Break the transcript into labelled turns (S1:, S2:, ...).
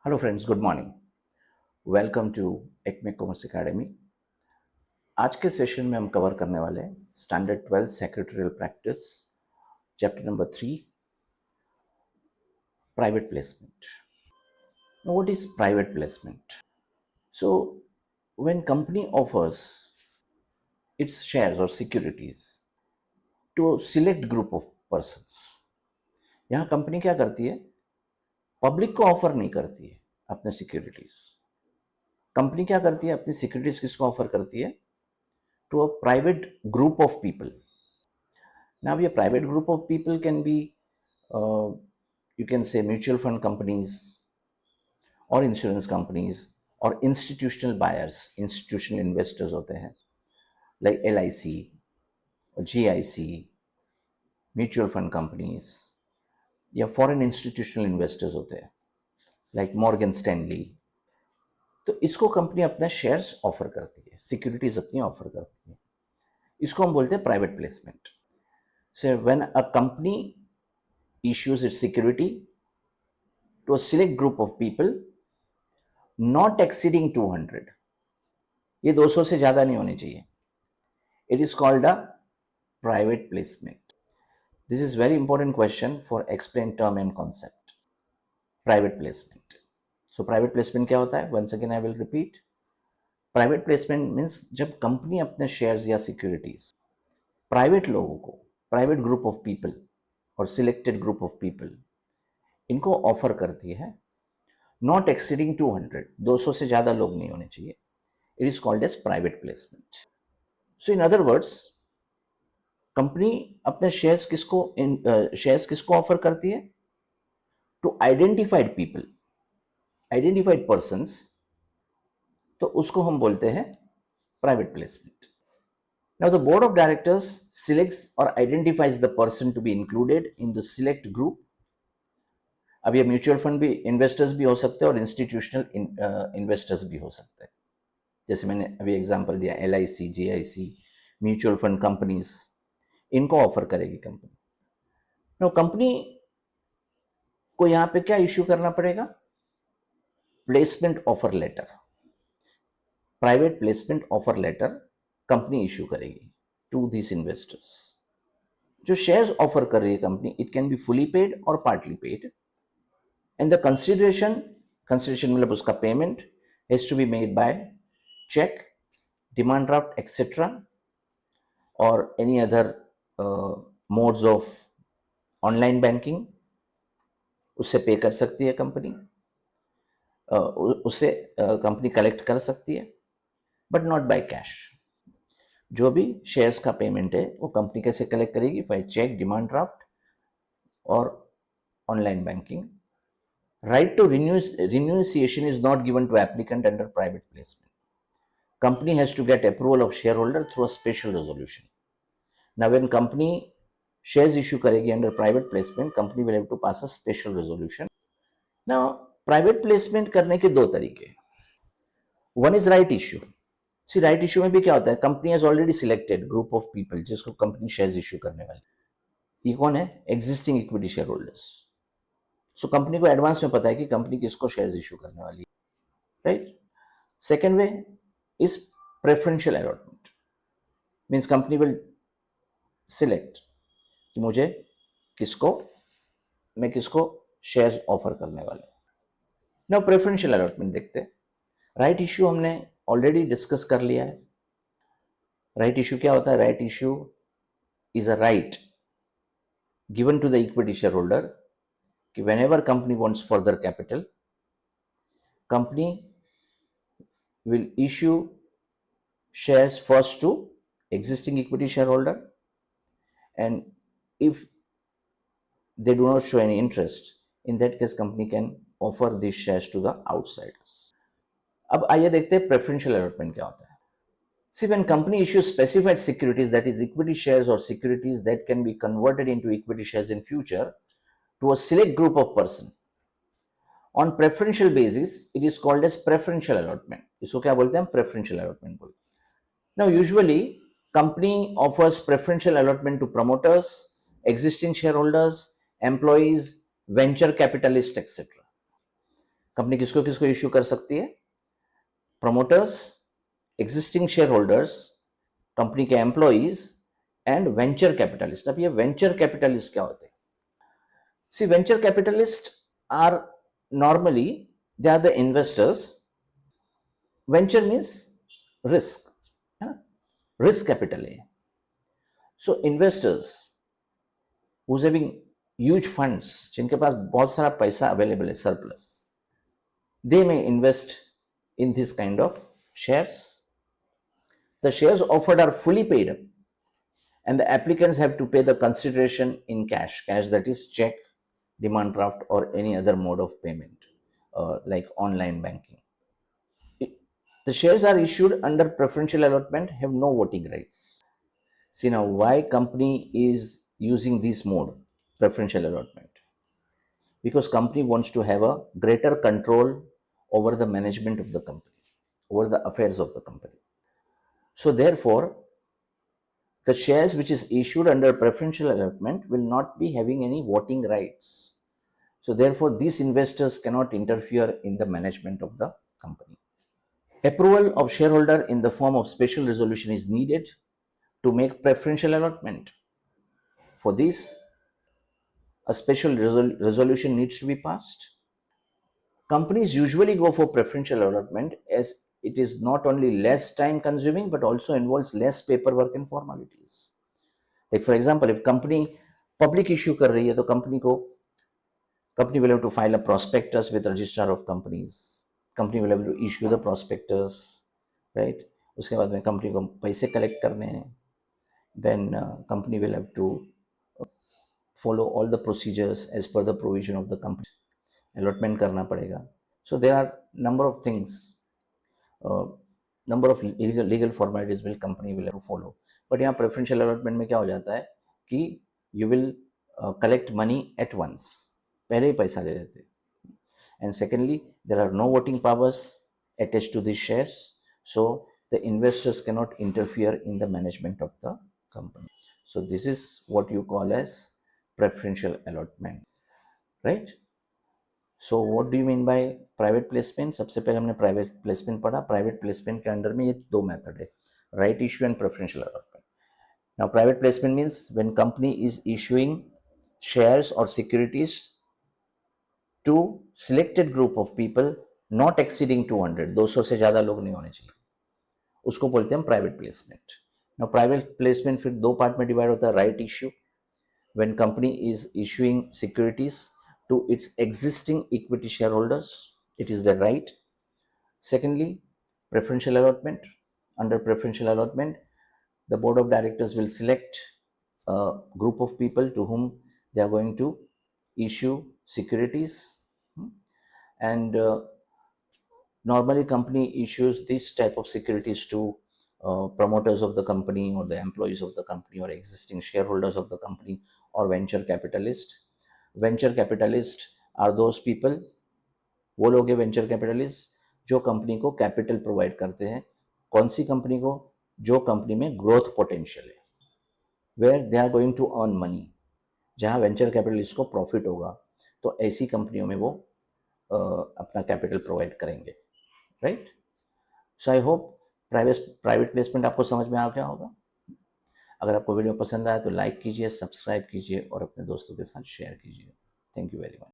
S1: Hello friends, good morning. Welcome to Acme commerce academy. आज के session में हम कवर करने वाले हैं standard 12 secretarial practice, chapter number 3, private placement. What is private placement? So when company offers its shares और securities to select group of persons, यहाँ company क्या करती है? पब्लिक को ऑफर नहीं करती है अपने सिक्योरिटीज। कंपनी क्या करती है? अपनी सिक्योरिटीज किसको ऑफर करती है? to a private group of people. Now, a private group of people can be, you can say, mutual fund companies or insurance companies or institutional buyers, institutional investors होते हैं, like LIC or GIC, mutual fund companies, या foreign institutional investors होते हैं, like Morgan Stanley. तो इसको company अपने shares offer करती है, सिक्योरिटीज अपनी ऑफर करती है। इसको हम बोलते हैं private placement. So when a company issues its security to a select group of people not exceeding 200, ये 200 से ज़्यादा नहीं होनी चाहिए, it is called a private placement. This is very important question for explain term and concept. Private placement. So private placement क्या होता है? Once again I will repeat. Private placement means जब कंपनी अपने शेयर्स या securities private लोगों को, private group of people और selected group of people, इनको ऑफर करती है, नॉट एक्सीडिंग 200, 200 से ज़्यादा लोग नहीं होने चाहिए। It is called as private placement. So in other words, company अपने शेयर्स किसको ऑफर करती है? To identified people, identified persons, तो उसको हम बोलते हैं private placement. Now the board of directors selects or identifies the person to be included in the select group. अब ये म्यूचुअल फंड भी इन्वेस्टर्स भी हो सकते हैं और इंस्टीट्यूशनल इन्वेस्टर्स भी हो सकते हैं। जैसे मैंने अभी एग्जांपल दिया, LIC, GIC, mutual fund companies, इनको ऑफर करेगी कंपनी। नो, कंपनी को यहाँ पे क्या इश्यू करना पड़ेगा? Placement offer letter, private placement offer letter company issue करेगी टू दिस इन्वेस्टर्स। जो शेयर्स ऑफर कर रही है company, it can be fully paid और partly paid, and the consideration मतलब उसका payment has to be made by check, demand draft, etc. or any other modes of online banking, उससे पे कर सकती है कंपनी, उससे कंपनी कलेक्ट कर सकती है, बट नॉट बाय कैश। जो भी शेयर्स का पेमेंट है वो कंपनी कैसे कलेक्ट करेगी? बाय चेक, डिमांड ड्राफ्ट और online banking. Right to renunciation is not given to applicant under private placement. Company has to get approval of shareholder through a special resolution. Now, when company shares issue करेगी under private placement, company will have to pass a special resolution. Now, private placement करने के दो तरीके। One is right issue. See, right issue में भी क्या होता है? Company has already selected group of people जिसको company shares issue करने वाली। ये कौन है? Existing equity shareholders. So company को एडवांस में पता है कि कंपनी किसको शेयर्स इशू करने वाली है, right? Second way is preferential allotment, means company will select कि मैं किसको शेयर्स ऑफर करने वाले। नाउ प्रेफरेंशियल अलॉटमेंट देखते हैं। राइट इश्यू हमने ऑलरेडी डिस्कस कर लिया है। राइट इश्यू क्या होता है? Right issue is a right given to the equity share holder कि whenever company wants further capital, company will issue shares first to existing equity shareholder, and if they do not show any interest, in that case company can offer these shares to the outsiders. अब आइए देखते हैं preferential allotment क्या होता है। See, when company issues specified securities, that is equity shares or securities that can be converted into equity shares in future to a select group of person on preferential basis, it is called as preferential allotment. इसको क्या बोलते हैं? preferential allotment बोलते हैं। Now usually company offers preferential allotment to promoters, existing shareholders, employees, venture capitalists, etc. Company किसको किसको issue कर सकती है? Promoters, existing share holders, company के एम्प्लॉइज एंड वेंचर कैपिटलिस्ट. अब ये वेंचर कैपिटलिस्ट क्या होते हैं? See, venture capitalist are normally they are the investors. Venture means risk, है ना, रिस्क कैपिटल है. So investors who's having huge funds, जिनके पास बहुत सारा पैसा अवेलेबल है, surplus, they may invest in this kind of shares. The shares offered are fully paid up, and the applicants have to pay the consideration in cash, that is check, demand draft, or any other mode of payment, like online banking. The shares are issued under preferential allotment, have no voting rights. See now, why company is using this mode, preferential allotment? Because company wants to have a greater control over the management of the company, over the affairs of the company. So therefore, the shares which is issued under preferential allotment will not be having any voting rights. So therefore, these investors cannot interfere in the management of the company. Approval of shareholder in the form of special resolution is needed to make preferential allotment. For this, a special resolution needs to be passed. Companies usually go for preferential allotment as it is not only less time consuming but also involves less paperwork and formalities. Like for example, if company public issue कर रही है तो company will have to file a prospectus with registrar of companies. Company will have to issue the prospectus, right? उसके बाद में company को पैसे collect करने हैं. Then company will have to follow all the procedures as per the provision of the company. Allotment करना पड़ेगा. So there are number of things, number of legal formalities will company will have to follow. But यहाँ preferential allotment में क्या हो जाता है कि you will collect money at once, पहले ही पैसा ले लेते हैं. And secondly, there are no voting powers attached to these shares, so the investors cannot interfere in the management of the company. So this is what you call as preferential allotment, right? So what do you mean by private placement? सबसे पहले हमने private placement पढ़ा. Private placement के under में ये दो method है, right issue and preferential allotment. Now private placement means when company is issuing shares और securities to selected group of people not exceeding 200, 200 से ज़्यादा लोग नहीं होने चाहिए, उसको बोलते हैं हम private placement. Now private placement फिर दो पार्ट में डिवाइड होता है. Right issue, when company is issuing securities to its existing equity shareholders, it is their right. Secondly, preferential allotment. Under preferential allotment, the board of directors will select a group of people to whom they are going to issue securities. And normally company issues this type of securities to promoters of the company or the employees of the company or existing shareholders of the company or venture capitalist. Venture capitalist are those people, वो लोग हैं venture capitalist जो company को capital provide करते हैं. कौन सी company को? जो कंपनी में ग्रोथ पोटेंशियल है, where they are going to earn money, जहाँ वेंचर कैपिटलिस्ट को प्रॉफिट होगा, तो ऐसी कंपनियों में वो अपना कैपिटल प्रोवाइड करेंगे, right? So I hope private placement आपको समझ में आ गया होगा. अगर आपको वीडियो पसंद आया तो लाइक कीजिए, सब्सक्राइब कीजिए और अपने दोस्तों के साथ शेयर कीजिए. Thank you very much.